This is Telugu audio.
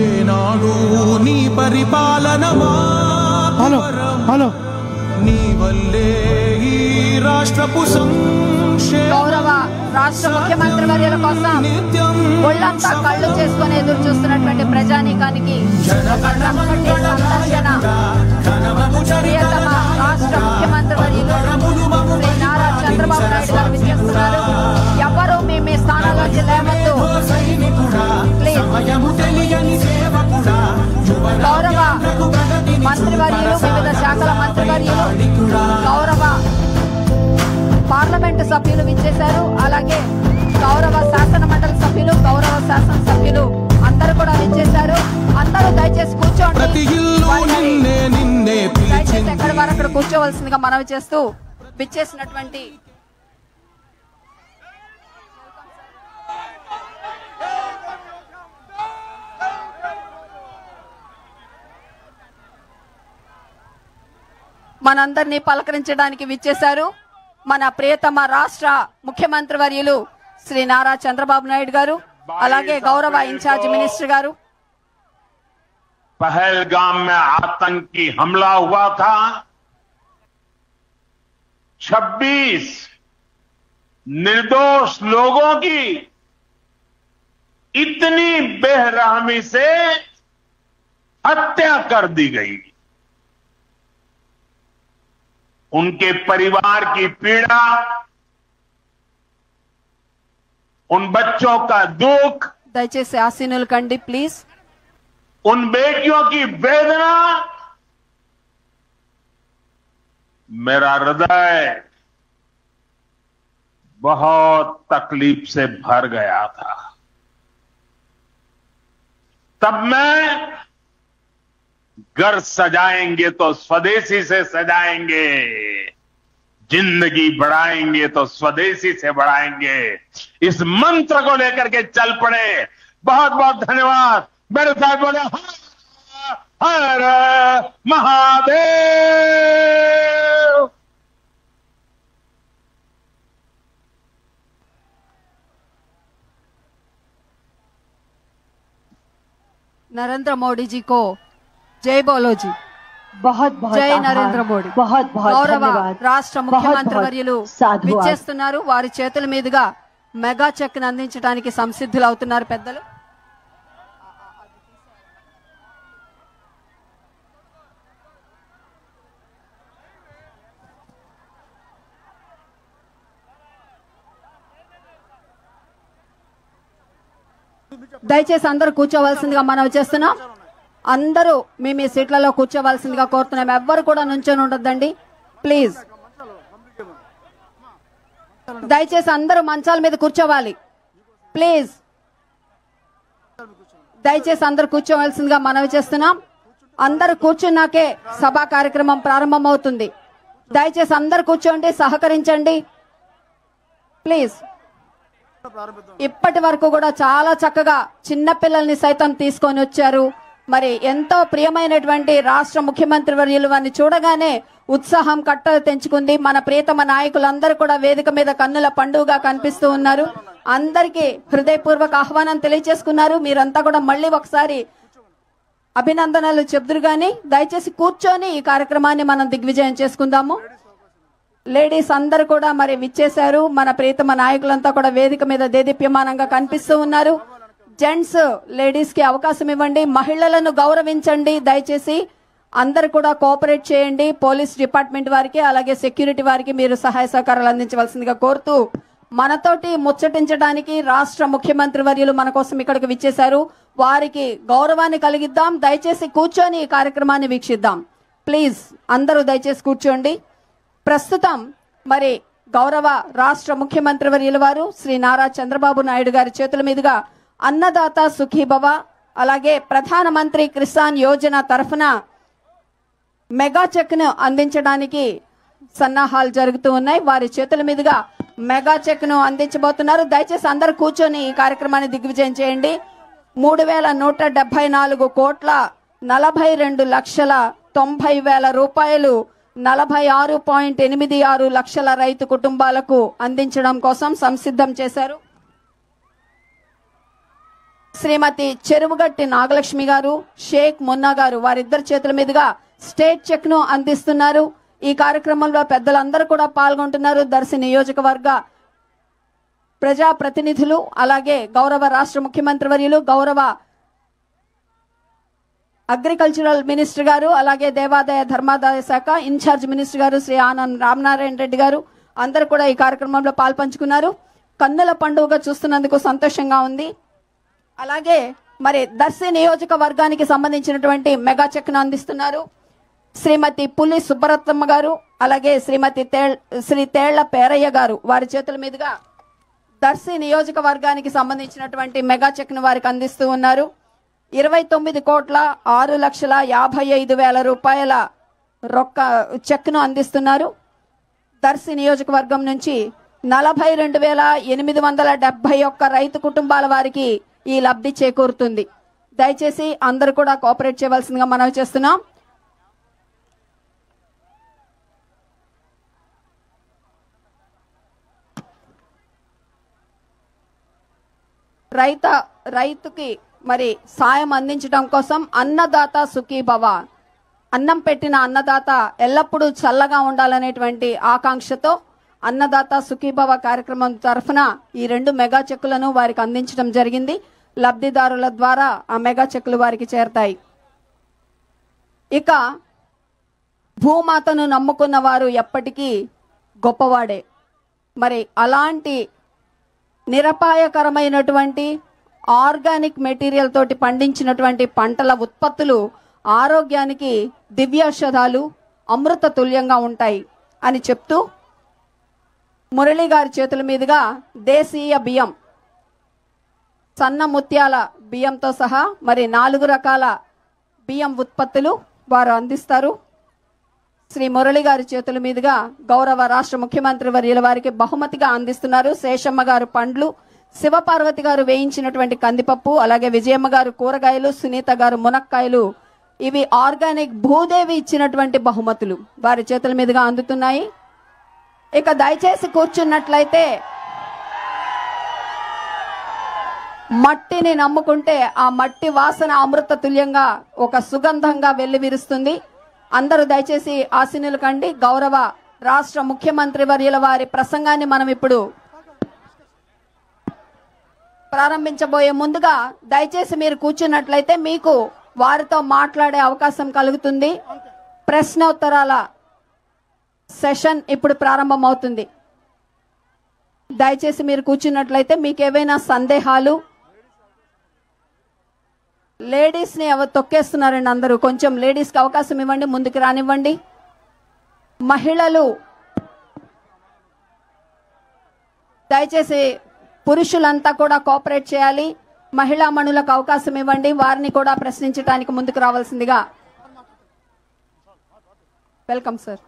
ఏనాడు నీ పరిపాలన నీ వల్లే ఈ రాష్ట్రపు గౌరవ రాష్ట్ర ముఖ్యమంత్రి వర్యుల కోసం ఒళ్ళంతా కళ్ళు చేసుకుని ఎదురు చూస్తున్నటువంటి ప్రజానీకానికి ప్రియతమ రాష్ట్ర ముఖ్యమంత్రి వర్యులు శ్రీ నారా చంద్రబాబు నాయుడు గారు విచ్చేస్తున్నారు. ఎవరు మీ స్థానాల్లోంచి లేవద్దు ప్లీజ్. గౌరవ మంత్రివర్యులు, వివిధ శాఖల మంత్రివర్యులు, గౌరవ పార్లమెంటు సభ్యులు విచ్చేశారు. అలాగే గౌరవ శాసన మండలి సభ్యులు, గౌరవ శాసన సభ్యులు అందరూ కూడా విచ్చేశారు. అందరూ దయచేసి కూర్చోండి. దయచేసి ఎక్కడ వారు అక్కడ కూర్చోవలసిందిగా మనవి చేస్తూ విచ్చేసినటువంటి మనందరినీ పలకరించడానికి విచ్చేశారు మన ప్రియతమ రాష్ట్ర ముఖ్యమంత్రి వర్యులు శ్రీ నారా చంద్రబాబు నాయుడు గారు, అలాగే గౌరవ ఇన్ఛార్జ్ మినిస్టర్ గారు. पहलगाम में आतंकी हमला हुआ था. 26 निर्दोष लोगों की इतनी बेरहमी से हत्या कर दी गई. उनके परिवार की पीड़ा, उन बच्चों का दुख, దయచేసి ఆసీనులు కండి ప్లీజ్. उन बेटियों की वेदना, मेरा हृदय बहुत तकलीफ से भर गया था. तब मैं घर सजाएंगे तो स्वदेशी से सजाएंगे, जिंदगी बढ़ाएंगे तो स्वदेशी से बढ़ाएंगे, इस मंत्र को लेकर के चल पड़े. बहुत बहुत धन्यवाद. मेरे साथ बोले हर महादेव. नरेंद्र मोदी जी को जय बोलो जी. बहुत बहुत జై నరేంద్ర మోడీ. बहुत बहुत గౌరవ धन्यवाद. రాష్ట్ర ముఖ్యమంత్రి వర్యులు విచ్చేస్తున్నారు. వారి చేతుల మీదుగా మెగా చెక్ ని అందించడానికి సంసిద్ధులు అవుతున్నారు పెద్దలు. దయచేసి అందరూ కూర్చోవలసిందిగా మనవి చేస్తున్నాం. అందరూ మీ సీట్లలో కూర్చోవలసిందిగా కోరుతున్నాం. ఎవ్వరు కూడా నుంచొని ఉండొద్దండి ప్లీజ్. దయచేసి అందరూ మంచాల మీద కూర్చోవాలి ప్లీజ్. దయచేసి అందరూ కూర్చోవలసిందిగా మనవి చేస్తున్నాం. అందరూ కూర్చున్నాకే సభా కార్యక్రమం ప్రారంభమవుతుంది. దయచేసి అందరూ కూర్చోండి, సహకరించండి ప్లీజ్. ఇప్పటి వరకు కూడా చాలా చక్కగా చిన్న పిల్లల్ని సైతం తీసుకొని వచ్చారు. మరి ఎంతో ప్రియమైనటువంటి రాష్ట్ర ముఖ్యమంత్రి వర్యులు వారిని చూడగానే ఉత్సాహం కట్టలు తెంచుకుంది. మన ప్రియతమ నాయకులందరూ కూడా వేదిక మీద కన్నుల పండుగగా కనిపిస్తూ ఉన్నారు. అందరికీ హృదయపూర్వక ఆహ్వానం తెలియజేసుకున్నారు. మీరంతా కూడా మళ్ళీ ఒకసారి అభినందనలు చెబుదురు గాని దయచేసి కూర్చొని ఈ కార్యక్రమాన్ని మనం దిగ్విజయం చేసుకుందాము. లేడీస్ అందరూ కూడా మరి విచ్చేశారు. మన ప్రియతమ నాయకులంతా కూడా వేదిక మీద దేదీప్యమానంగా కనిపిస్తూ ఉన్నారు. జెంట్స్ లేడీస్ కి అవకాశం ఇవ్వండి. మహిళలను గౌరవించండి. దయచేసి అందరు కూడా కోఆపరేట్ చేయండి. పోలీస్ డిపార్ట్మెంట్ వారికి అలాగే సెక్యూరిటీ వారికి మీరు సహాయ సహకారాలు అందించవలసిందిగా కోరుతూ మనతోటి ముచ్చటించడానికి రాష్ట్ర ముఖ్యమంత్రి వర్యులు మన కోసం ఇక్కడికి విచ్చేశారు. వారికి గౌరవాన్ని కలిగిద్దాం. దయచేసి కూర్చొని ఈ కార్యక్రమాన్ని వీక్షిద్దాం ప్లీజ్. అందరూ దయచేసి కూర్చోండి. ప్రస్తుతం మరి గౌరవ రాష్ట్ర ముఖ్యమంత్రి వర్యుల వారు శ్రీ నారా చంద్రబాబు నాయుడు గారి చేతుల మీదుగా అన్నదాత సుఖీభవ అలాగే ప్రధానమంత్రి కిసాన్ యోజన తరఫున మెగా చెక్ ను అందించడానికి సన్నాహాలు జరుగుతూ ఉన్నాయి. వారి చేతుల మీదుగా మెగా చెక్ ను అందించబోతున్నారు. దయచేసి అందరూ కూర్చొని ఈ కార్యక్రమాన్ని దిగ్విజయం చేయండి. 3,174 కోట్ల 42,90,000 రూపాయలు 46.86 లక్షల రైతు కుటుంబాలకు అందించడం కోసం సంసిద్ధం చేశారు. శ్రీమతి చెరువుగట్టి నాగలక్ష్మి గారు, షేక్ మున్నా గారు వారిద్దరి చేతుల మీదుగా స్టేట్ చెక్ ను అందిస్తున్నారు. ఈ కార్యక్రమంలో పెద్దలందరూ కూడా పాల్గొంటున్నారు. దర్శి నియోజకవర్గ ప్రజా ప్రతినిధులు, అలాగే గౌరవ రాష్ట్ర ముఖ్యమంత్రి వర్యులు, గౌరవ అగ్రికల్చరల్ మినిస్టర్ గారు, అలాగే దేవాదాయ ధర్మాదాయ శాఖ ఇన్ఛార్జ్ మినిస్టర్ గారు శ్రీ ఆనంద్ రామనారాయణ రెడ్డి గారు అందరూ కూడా ఈ కార్యక్రమంలో పాల్పంచుకున్నారు. కన్నుల పండుగగా చూస్తున్నందుకు సంతోషంగా ఉంది. అలాగే మరి దర్శి నియోజకవర్గానికి సంబంధించినటువంటి మెగా చెక్ ను అందిస్తున్నారు శ్రీమతి పులి సుబ్బరత్నమ్మ గారు, అలాగే శ్రీమతి శ్రీ తేళ్ల పేరయ్య గారు. వారి చేతుల మీదుగా దర్శి నియోజకవర్గానికి సంబంధించినటువంటి మెగా చెక్ ను వారికి అందిస్తూ ఉన్నారు. 29,06,55,000 రూపాయల చెక్ ను అందిస్తున్నారు. దర్శి నియోజకవర్గం నుంచి 42,871 రైతు కుటుంబాల వారికి ఈ లబ్ధి చేకూరుతుంది. దయచేసి అందరూ కూడా కోఆపరేట్ చేయవలసిందిగా మనవి చేస్తున్నాం. రైతుకి మరి సాయం అందించడం కోసం అన్నదాత సుఖీభవ, అన్నం పెట్టిన అన్నదాత ఎల్లప్పుడూ చల్లగా ఉండాలనేటువంటి ఆకాంక్షతో అన్నదాత సుఖీభవ కార్యక్రమం తరఫున ఈ 2 మెగా చెక్కులను వారికి అందించడం జరిగింది. లబ్ధిదారుల ద్వారా ఆ మెగా చెక్కులు వారికి చేరతాయి. ఇక భూమాతను నమ్ముకున్న వారు ఎప్పటికీ గొప్పవాడే. మరి అలాంటి నిరపాయకరమైనటువంటి ఆర్గానిక్ మెటీరియల్ తోటి పండించినటువంటి పంటల ఉత్పత్తులు ఆరోగ్యానికి దివ్యౌషధాలు, అమృత తుల్యంగా ఉంటాయి అని చెప్తూ మురళి గారి చేతుల మీదుగా దేశీయ బియ్యం, సన్న ముత్యాల బియ్యంతో సహా మరి 4 రకాల బియ్యం ఉత్పత్తులు వారు అందిస్తారు. శ్రీ మురళి గారి చేతుల మీదుగా గౌరవ రాష్ట్ర ముఖ్యమంత్రి వర్యుల వారికి బహుమతిగా అందిస్తున్నారు. శేషమ్మ గారు పండ్లు, శివపార్వతి గారు వేయించినటువంటి కందిపప్పు, అలాగే విజయమ్మ గారు కూరగాయలు, సునీత గారు మునక్కాయలు. ఇవి ఆర్గానిక్ భూదేవి ఇచ్చినటువంటి బహుమతులు వారి చేతుల మీదుగా అందుతున్నాయి. ఇక దయచేసి కూర్చున్నట్లయితే మట్టిని నమ్ముకుంటే ఆ మట్టి వాసన అమృత తుల్యంగా ఒక సుగంధంగా వెల్లివిరుస్తుంది. అందరూ దయచేసి ఆశీనులు కండి. గౌరవ రాష్ట్ర ముఖ్యమంత్రి వర్యుల వారి ప్రసంగాన్ని మనం ఇప్పుడు ప్రారంభించబోయే ముందుగా దయచేసి మీరు కూర్చున్నట్లయితే మీకు వారితో మాట్లాడే అవకాశం కలుగుతుంది. ప్రశ్నోత్తరాల సెషన్ ఇప్పుడు ప్రారంభమవుతుంది. దయచేసి మీరు కూర్చున్నట్లయితే మీకు ఏవైనా సందేహాలు, లేడీస్ ని తొక్కేస్తున్నారండి అందరూ, కొంచెం లేడీస్ కి అవకాశం ఇవ్వండి, ముందుకు రానివ్వండి. మహిళలు దయచేసి పురుషులంతా కూడా కోఆపరేట్ చేయాలి. మహిళా మణులకు అవకాశం ఇవ్వండి, వారిని కూడా ప్రశ్నించడానికి ముందుకు రావాల్సిందిగా. Welcome sir.